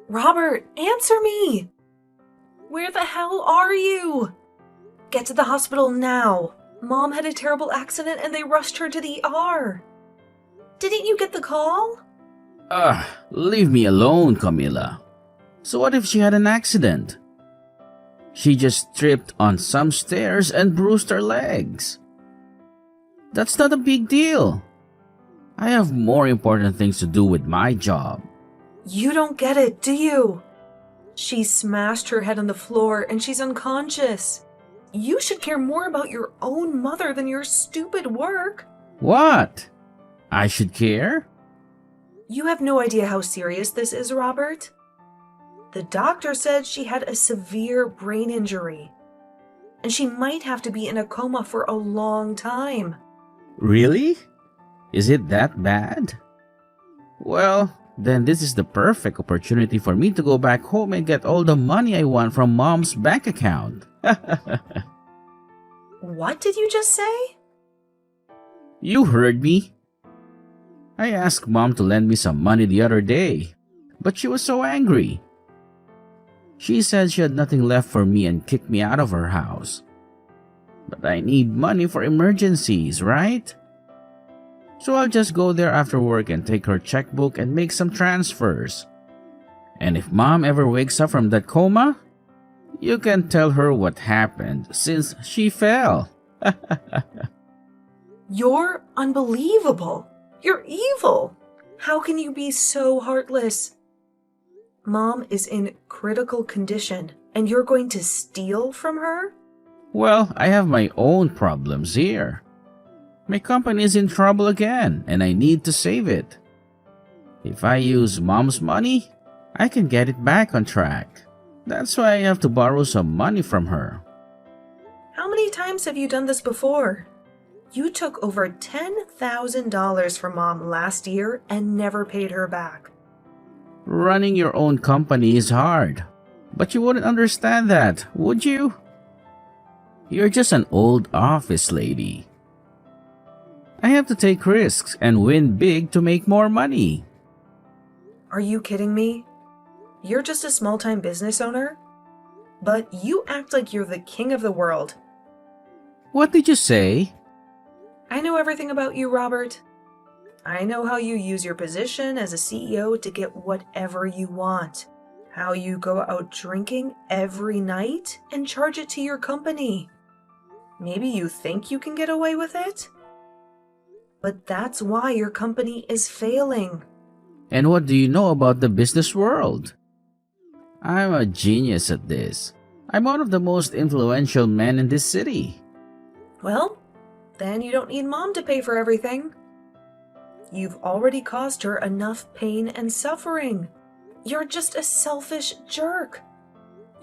Robert, answer me! Where the hell are you? Get to the hospital now. Mom had a terrible accident and they rushed her to the ER. Didn't you get the call? Leave me alone, Camila. So what if she had an accident? She just tripped on some stairs and bruised her legs. That's not a big deal. I have more important things to do with my job. You don't get it, do you? She smashed her head on the floor and she's unconscious. You should care more about your own mother than your stupid work. What? I should care? You have no idea how serious this is, Robert. The doctor said she had a severe brain injury, and she might have to be in a coma for a long time. Really? Is it that bad? Well, then this is the perfect opportunity for me to go back home and get all the money I want from Mom's bank account. What did you just say? You heard me. I asked Mom to lend me some money the other day, but she was so angry. She said she had nothing left for me and kicked me out of her house. But I need money for emergencies, right? So I'll just go there after work and take her checkbook and make some transfers. And if Mom ever wakes up from that coma, you can tell her what happened since she fell. You're unbelievable. You're evil. How can you be so heartless? Mom is in critical condition, and you're going to steal from her? Well, I have my own problems here. My company is in trouble again, and I need to save it. If I use Mom's money, I can get it back on track. That's why I have to borrow some money from her. How many times have you done this before? You took over $10,000 from Mom last year and never paid her back. Running your own company is hard, but you wouldn't understand that, would you? You're just an old office lady. I have to take risks and win big to make more money. Are you kidding me? You're just a small-time business owner? But you act like you're the king of the world. What did you say? I know everything about you, Robert. I know how you use your position as a CEO to get whatever you want. How you go out drinking every night and charge it to your company. Maybe you think you can get away with it? But that's why your company is failing. And what do you know about the business world? I'm a genius at this. I'm one of the most influential men in this city. Well, then you don't need Mom to pay for everything. You've already caused her enough pain and suffering. You're just a selfish jerk.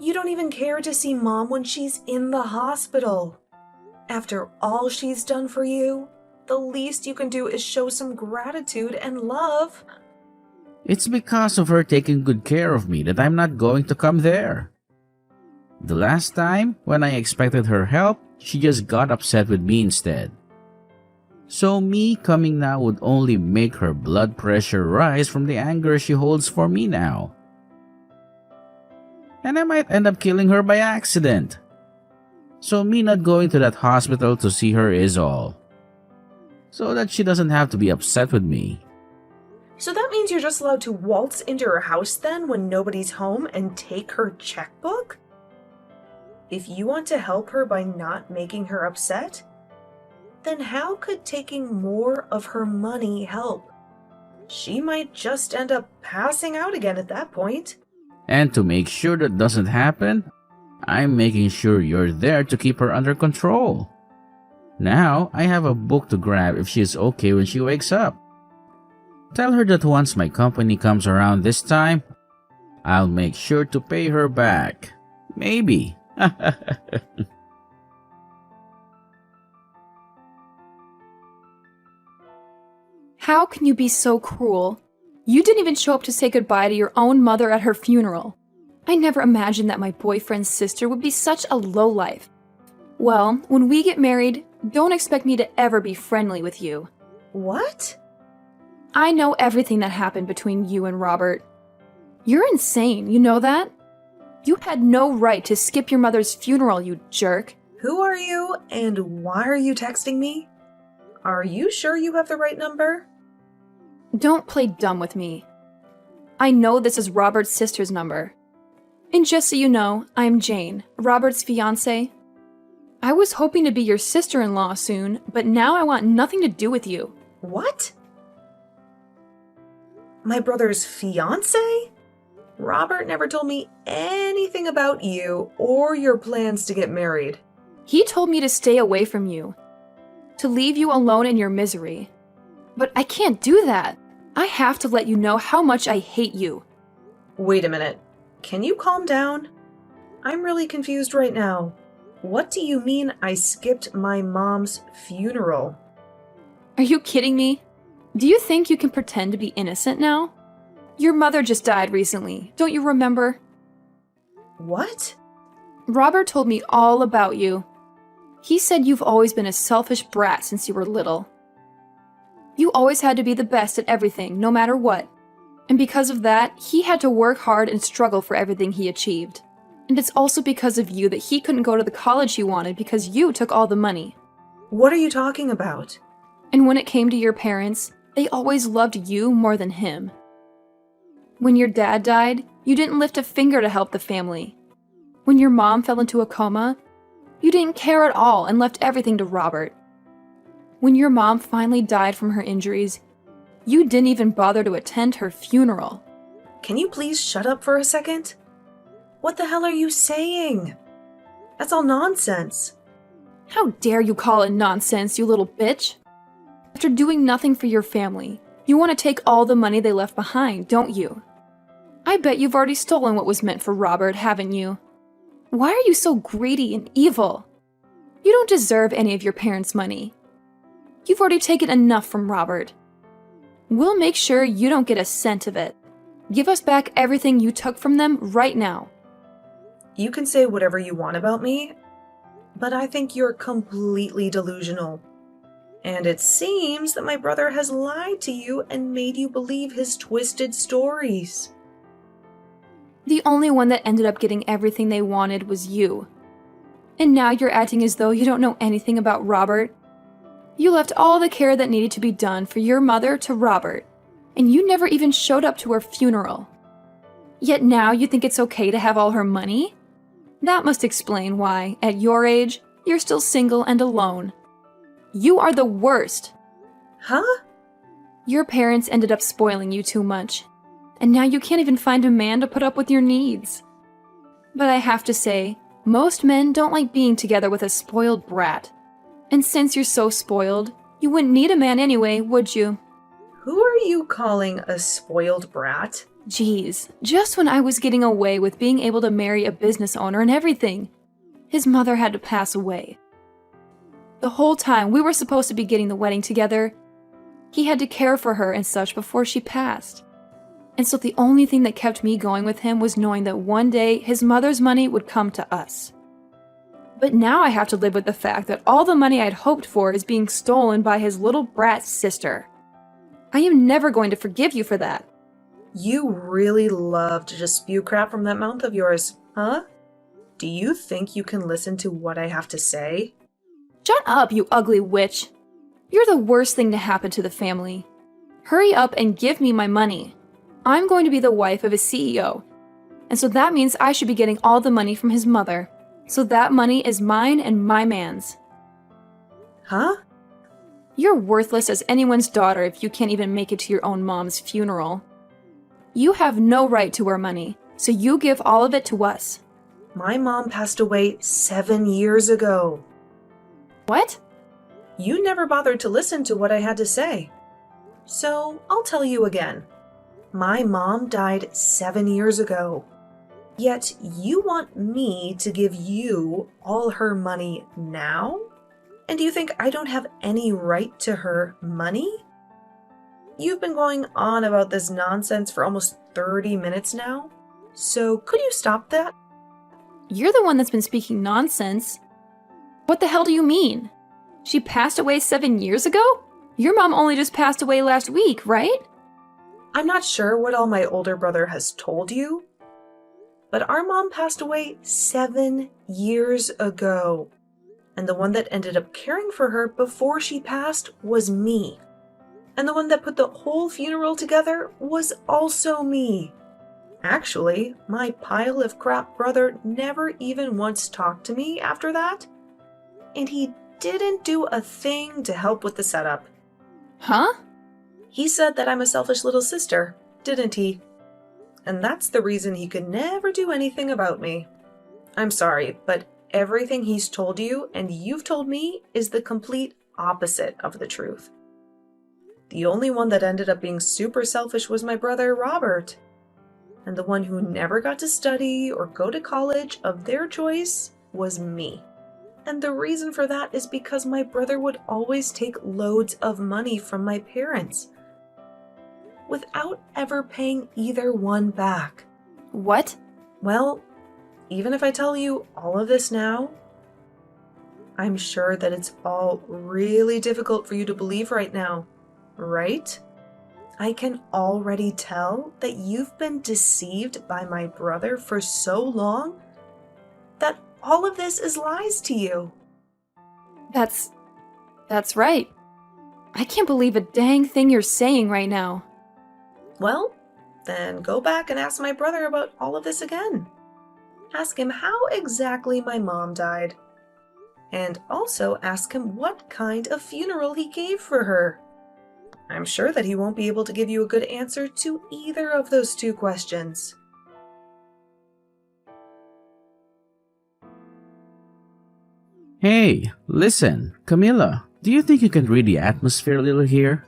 You don't even care to see Mom when she's in the hospital. After all she's done for you, the least you can do is show some gratitude and love. It's because of her taking good care of me that I'm not going to come there. The last time, when I expected her help, she just got upset with me instead. So me coming now would only make her blood pressure rise from the anger she holds for me now. And I might end up killing her by accident. So me not going to that hospital to see her is all. So that she doesn't have to be upset with me. So that means you're just allowed to waltz into her house then when nobody's home and take her checkbook? If you want to help her by not making her upset, then how could taking more of her money help? She might just end up passing out again at that point. And to make sure that doesn't happen, I'm making sure you're there to keep her under control. Now, I have a book to grab if she's okay when she wakes up. Tell her that once my company comes around this time, I'll make sure to pay her back. Maybe. How can you be so cruel? You didn't even show up to say goodbye to your own mother at her funeral. I never imagined that my boyfriend's sister would be such a lowlife. Well, when we get married, don't expect me to ever be friendly with you. What? I know everything that happened between you and Robert. You're insane, you know that? You had no right to skip your mother's funeral, you jerk. Who are you and why are you texting me? Are you sure you have the right number? Don't play dumb with me. I know this is Robert's sister's number. And just so you know, I'm Jane, Robert's fiancée. I was hoping to be your sister-in-law soon, but now I want nothing to do with you. What? My brother's fiancé? Robert never told me anything about you or your plans to get married. He told me to stay away from you, to leave you alone in your misery. But I can't do that. I have to let you know how much I hate you. Wait a minute. Can you calm down? I'm really confused right now. What do you mean I skipped my mom's funeral? Are you kidding me? Do you think you can pretend to be innocent now? Your mother just died recently, don't you remember? What? Robert told me all about you. He said you've always been a selfish brat since you were little. You always had to be the best at everything, no matter what. And because of that, he had to work hard and struggle for everything he achieved. And it's also because of you that he couldn't go to the college he wanted because you took all the money. What are you talking about? And when it came to your parents, they always loved you more than him. When your dad died, you didn't lift a finger to help the family. When your mom fell into a coma, you didn't care at all and left everything to Robert. When your mom finally died from her injuries, you didn't even bother to attend her funeral. Can you please shut up for a second? What the hell are you saying? That's all nonsense. How dare you call it nonsense, you little bitch? After doing nothing for your family, you want to take all the money they left behind, don't you? I bet you've already stolen what was meant for Robert, haven't you? Why are you so greedy and evil? You don't deserve any of your parents' money. You've already taken enough from Robert. We'll make sure you don't get a cent of it. Give us back everything you took from them right now. You can say whatever you want about me, but I think you're completely delusional. And it seems that my brother has lied to you and made you believe his twisted stories. The only one that ended up getting everything they wanted was you. And now you're acting as though you don't know anything about Robert. You left all the care that needed to be done for your mother to Robert, and you never even showed up to her funeral. Yet now you think it's okay to have all her money? That must explain why, at your age, you're still single and alone. You are the worst. Huh? Your parents ended up spoiling you too much, and now you can't even find a man to put up with your needs. But I have to say, most men don't like being together with a spoiled brat. And since you're so spoiled, you wouldn't need a man anyway, would you? Who are you calling a spoiled brat? Geez, just when I was getting away with being able to marry a business owner and everything, his mother had to pass away. The whole time we were supposed to be getting the wedding together, he had to care for her and such before she passed. And so the only thing that kept me going with him was knowing that one day his mother's money would come to us. But now I have to live with the fact that all the money I'd hoped for is being stolen by his little brat sister. I am never going to forgive you for that. You really love to just spew crap from that mouth of yours, huh? Do you think you can listen to what I have to say? Shut up, you ugly witch. You're the worst thing to happen to the family. Hurry up and give me my money. I'm going to be the wife of a CEO. And so that means I should be getting all the money from his mother. So that money is mine and my man's. Huh? You're worthless as anyone's daughter if you can't even make it to your own mom's funeral. You have no right to her money, so you give all of it to us. My mom passed away 7 years ago. What? You never bothered to listen to what I had to say. So I'll tell you again. My mom died 7 years ago. Yet you want me to give you all her money now? And do you think I don't have any right to her money? You've been going on about this nonsense for almost 30 minutes now. So could you stop that? You're the one that's been speaking nonsense. What the hell do you mean? She passed away 7 years ago? Your mom only just passed away last week, right? I'm not sure what all my older brother has told you, but our mom passed away 7 years ago. And the one that ended up caring for her before she passed was me. And the one that put the whole funeral together was also me. Actually, my pile of crap brother never even once talked to me after that. And he didn't do a thing to help with the setup. Huh? He said that I'm a selfish little sister, didn't he? And that's the reason he could never do anything about me. I'm sorry, but everything he's told you and you've told me is the complete opposite of the truth. The only one that ended up being super selfish was my brother Robert. And the one who never got to study or go to college of their choice was me. And the reason for that is because my brother would always take loads of money from my parents without ever paying either one back. What? Well, even if I tell you all of this now, I'm sure that it's all really difficult for you to believe right now, right? I can already tell that you've been deceived by my brother for so long that all of this is lies to you. That's right. I can't believe a dang thing you're saying right now. Well, then go back and ask my brother about all of this again. Ask him how exactly my mom died. And also ask him what kind of funeral he gave for her. I'm sure that he won't be able to give you a good answer to either of those two questions. Hey, listen, Camilla, do you think you can read the atmosphere a little here?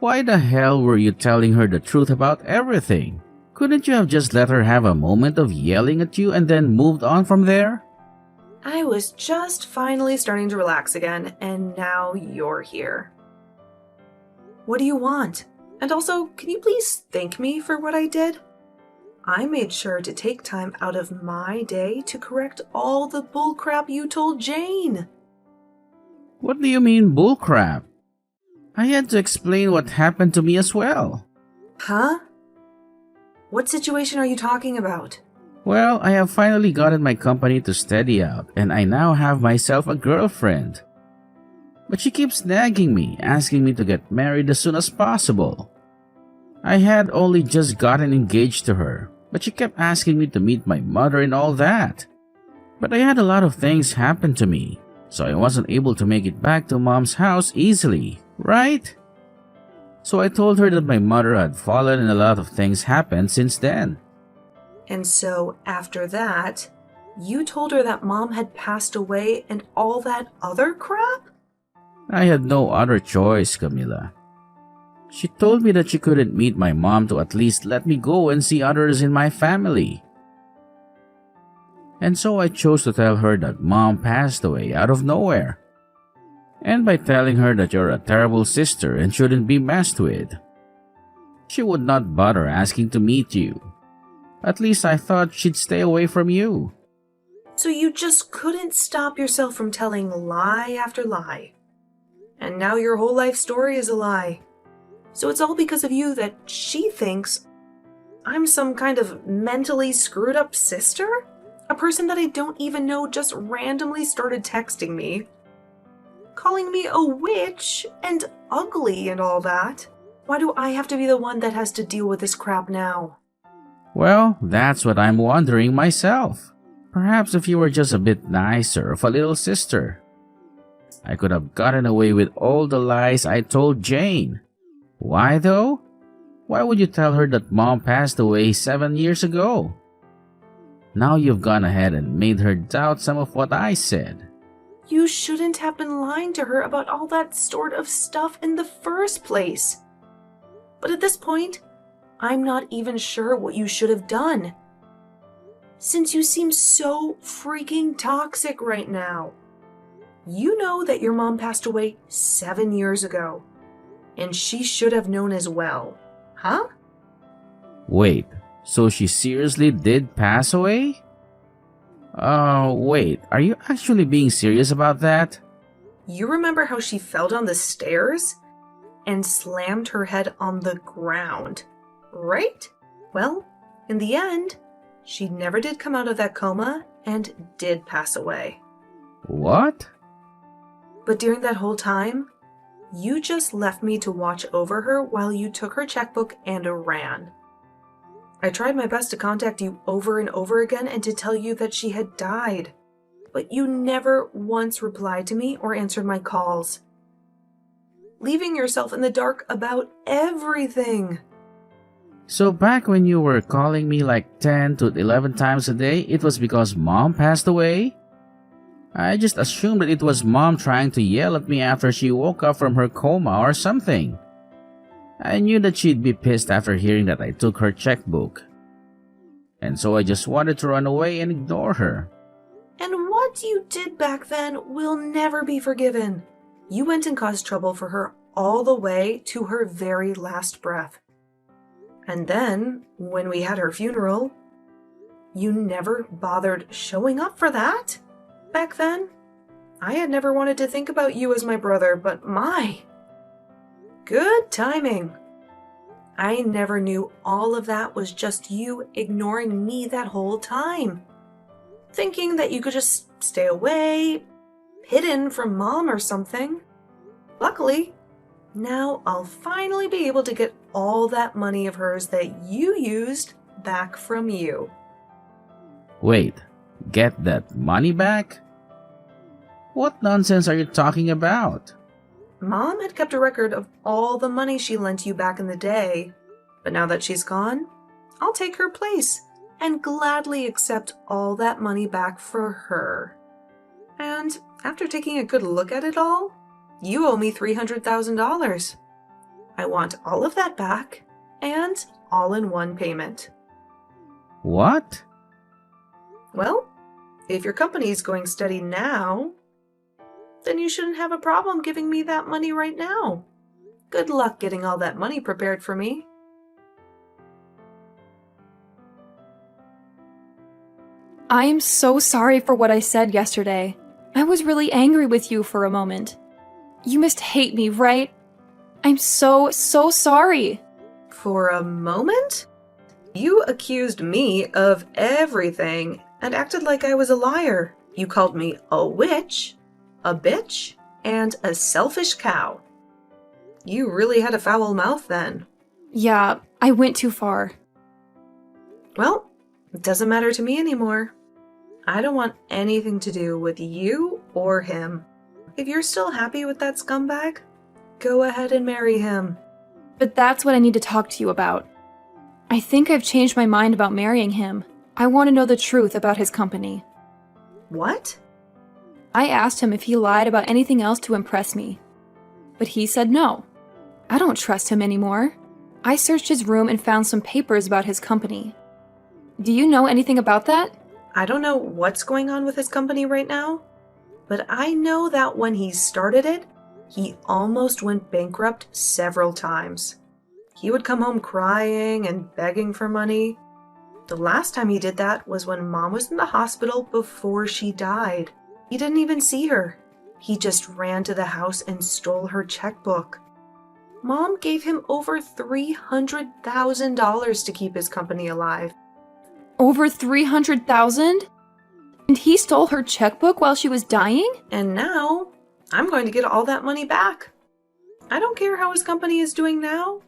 Why the hell were you telling her the truth about everything? Couldn't you have just let her have a moment of yelling at you and then moved on from there? I was just finally starting to relax again, and now you're here. What do you want? And also, can you please thank me for what I did? I made sure to take time out of my day to correct all the bullcrap you told Jane. What do you mean bullcrap? I had to explain what happened to me as well. Huh? What situation are you talking about? Well, I have finally gotten my company to steady out and I now have myself a girlfriend. But she keeps nagging me, asking me to get married as soon as possible. I had only just gotten engaged to her, but she kept asking me to meet my mother and all that. But I had a lot of things happen to me, so I wasn't able to make it back to Mom's house easily, right? So I told her that my mother had fallen and a lot of things happened since then. And so after that, you told her that Mom had passed away and all that other crap? I had no other choice, Camilla. She told me that she couldn't meet my mom to at least let me go and see others in my family. And so I chose to tell her that Mom passed away out of nowhere. And by telling her that you're a terrible sister and shouldn't be messed with, she would not bother asking to meet you. At least I thought she'd stay away from you. So you just couldn't stop yourself from telling lie after lie. And now your whole life story is a lie. So it's all because of you that she thinks I'm some kind of mentally screwed up sister? A person that I don't even know just randomly started texting me, calling me a witch and ugly and all that. Why do I have to be the one that has to deal with this crap now? Well, that's what I'm wondering myself. Perhaps if you were just a bit nicer of a little sister, I could have gotten away with all the lies I told Jane. Why though? Why would you tell her that Mom passed away 7 years ago? Now you've gone ahead and made her doubt some of what I said. You shouldn't have been lying to her about all that sort of stuff in the first place. But at this point, I'm not even sure what you should have done. Since you seem so freaking toxic right now. You know that your mom passed away 7 years ago. And she should have known as well, huh? Wait, so she seriously did pass away? Wait, are you actually being serious about that? You remember how she fell down the stairs and slammed her head on the ground Right? Well, in the end, she never did come out of that coma and did pass away. What? But during that whole time, you just left me to watch over her while you took her checkbook and ran. I tried my best to contact you over and over again and to tell you that she had died, but you never once replied to me or answered my calls, leaving yourself in the dark about everything. So back when you were calling me like 10 to 11 times a day, it was because Mom passed away? I just assumed that it was Mom trying to yell at me after she woke up from her coma or something. I knew that she'd be pissed after hearing that I took her checkbook. And so I just wanted to run away and ignore her. And what you did back then will never be forgiven. You went and caused trouble for her all the way to her very last breath. And then, when we had her funeral, you never bothered showing up for that. Back then, I had never wanted to think about you as my brother, but my... good timing. I never knew all of that was just you ignoring me that whole time. Thinking that you could just stay away, hidden from Mom or something. Luckily, now I'll finally be able to get all that money of hers that you used back from you. Wait, get that money back? What nonsense are you talking about? Mom had kept a record of all the money she lent you back in the day, but now that she's gone, I'll take her place and gladly accept all that money back for her. And after taking a good look at it all, you owe me $300,000. I want all of that back and all in one payment. What? Well, if your company's going steady now, then you shouldn't have a problem giving me that money right now. Good luck getting all that money prepared for me. I am so sorry for what I said yesterday. I was really angry with you for a moment. You must hate me, right? I'm so sorry. For a moment? You accused me of everything and acted like I was a liar. You called me a witch, a bitch, and a selfish cow. You really had a foul mouth then. Yeah, I went too far. Well, it doesn't matter to me anymore. I don't want anything to do with you or him. If you're still happy with that scumbag, go ahead and marry him. But that's what I need to talk to you about. I think I've changed my mind about marrying him. I want to know the truth about his company. What? I asked him if he lied about anything else to impress me. But he said no. I don't trust him anymore. I searched his room and found some papers about his company. Do you know anything about that? I don't know what's going on with his company right now, but I know that when he started it, he almost went bankrupt several times. He would come home crying and begging for money. The last time he did that was when Mom was in the hospital before she died. He didn't even see her. He just ran to the house and stole her checkbook. Mom gave him over $300,000 to keep his company alive. Over $300,000? And he stole her checkbook while she was dying? And now, I'm going to get all that money back. I don't care how his company is doing now.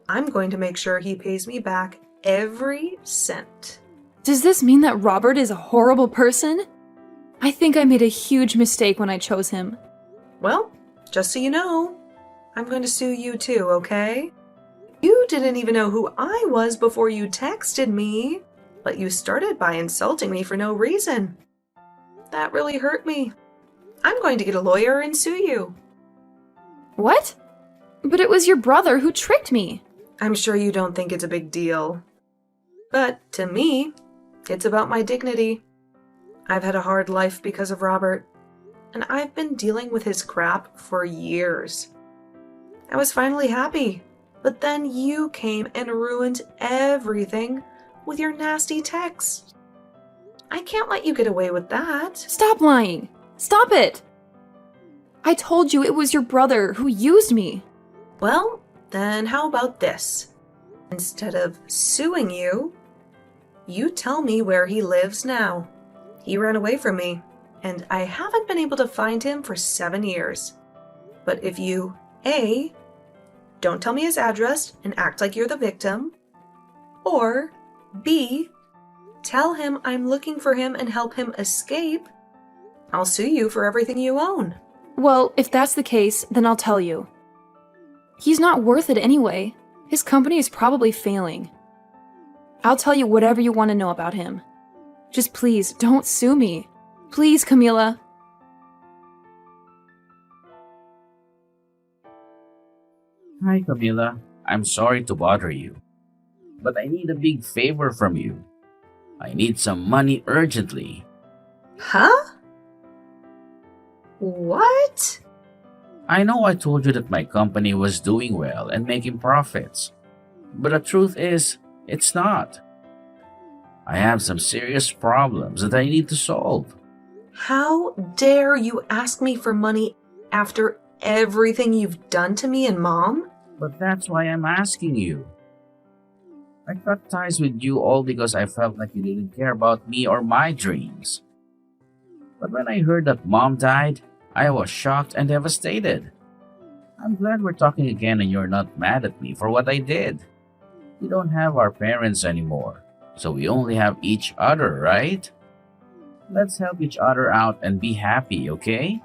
I'm going to make sure he pays me back every cent. Does this mean that Robert is a horrible person? I think I made a huge mistake when I chose him. Well, just so you know, I'm going to sue you too, okay? You didn't even know who I was before you texted me, but you started by insulting me for no reason. That really hurt me. I'm going to get a lawyer and sue you. What? But it was your brother who tricked me. I'm sure you don't think it's a big deal. But to me, it's about my dignity. I've had a hard life because of Robert, and I've been dealing with his crap for years. I was finally happy, but then you came and ruined everything with your nasty texts. I can't let you get away with that. Stop lying. Stop it. I told you it was your brother who used me. Well, then how about this? Instead of suing you, you tell me where he lives now. He ran away from me, and I haven't been able to find him for 7 years. But if you, A, don't tell me his address and act like you're the victim, or B, tell him I'm looking for him and help him escape, I'll sue you for everything you own. Well, if that's the case, then I'll tell you. He's not worth it anyway. His company is probably failing. I'll tell you whatever you want to know about him. Just please, don't sue me. Please, Camila. Hi, Camila. I'm sorry to bother you, but I need a big favor from you. I need some money urgently. Huh? What? I know I told you that my company was doing well and making profits, but the truth is, it's not. I have some serious problems that I need to solve. How dare you ask me for money after everything you've done to me and Mom? But that's why I'm asking you. I cut ties with you all because I felt like you didn't care about me or my dreams. But when I heard that Mom died, I was shocked and devastated. I'm glad we're talking again and you're not mad at me for what I did. We don't have our parents anymore, so we only have each other, right? Let's help each other out and be happy, okay?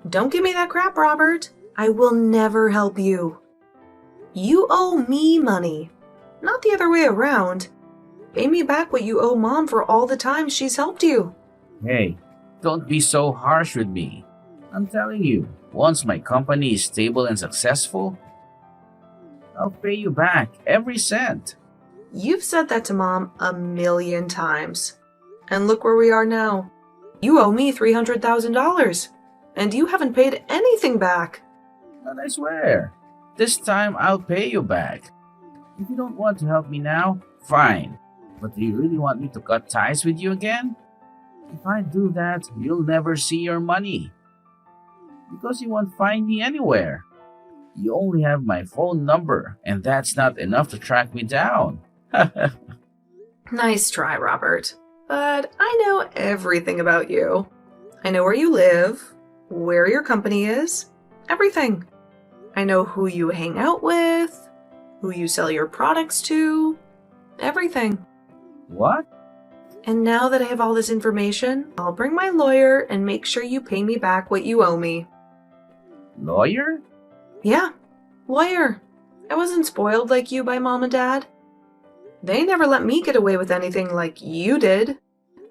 Don't give me that crap, Robert. I will never help you. You owe me money, not the other way around. Pay me back what you owe Mom for all the time she's helped you. Hey, don't be so harsh with me. I'm telling you, once my company is stable and successful, I'll pay you back every cent. You've said that to Mom 1,000,000 times. And look where we are now. You owe me $300,000, and you haven't paid anything back. But I swear, this time I'll pay you back. If you don't want to help me now, fine. But do you really want me to cut ties with you again? If I do that, you'll never see your money. Because you won't find me anywhere. You only have my phone number, and that's not enough to track me down. Nice try, Robert. But I know everything about you. I know where you live, where your company is, everything. I know who you hang out with, who you sell your products to, everything. What? And now that I have all this information, I'll bring my lawyer and make sure you pay me back what you owe me. Lawyer? Yeah, lawyer. I wasn't spoiled like you by Mom and Dad. They never let me get away with anything like you did.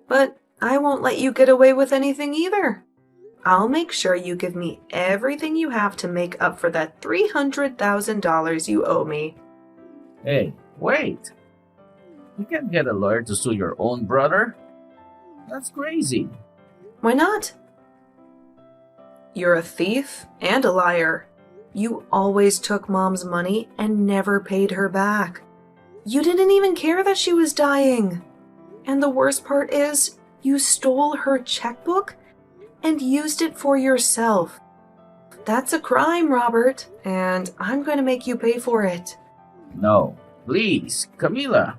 But I won't let you get away with anything either. I'll make sure you give me everything you have to make up for that $300,000 you owe me. Hey, wait. You can't get a lawyer to sue your own brother. That's crazy. Why not? You're a thief and a liar. You always took Mom's money and never paid her back. You didn't even care that she was dying. And the worst part is, you stole her checkbook and used it for yourself. That's a crime, Robert, and I'm going to make you pay for it. No, please, Camila.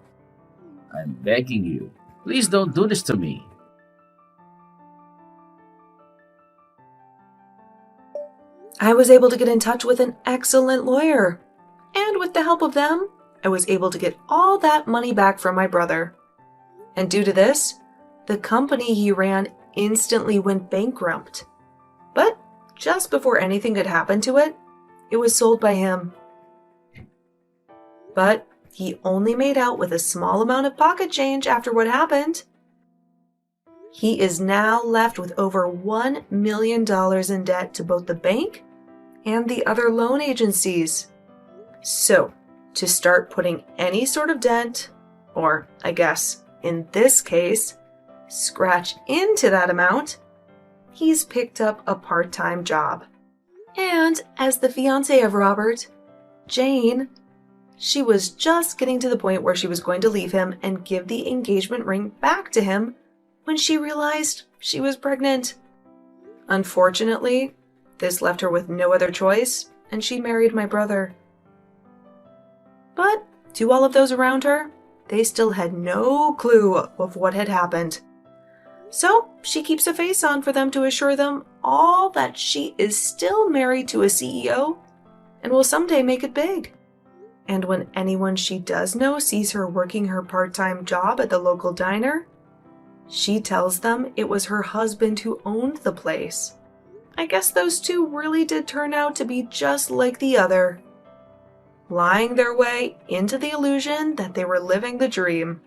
I'm begging you. Please don't do this to me. I was able to get in touch with an excellent lawyer. And with the help of them, I was able to get all that money back from my brother. And due to this, the company he ran instantly went bankrupt. But just before anything could happen to it, it was sold by him. But he only made out with a small amount of pocket change after what happened. He is now left with over $1 million in debt to both the bank and the other loan agencies. So, to start putting any sort of dent, or I guess in this case, scratch into that amount, he's picked up a part-time job. And as the fiancée of Robert, Jane, she was just getting to the point where she was going to leave him and give the engagement ring back to him when she realized she was pregnant. Unfortunately, this left her with no other choice, and she married my brother. But To all of those around her, they still had no clue of what had happened. So she keeps a face on for them to assure them all that she is still married to a CEO and will someday make it big. And when anyone she does know sees her working her part-time job at the local diner, she tells them it was her husband who owned the place. I guess those two really did turn out to be just like the other, lying their way into the illusion that they were living the dream.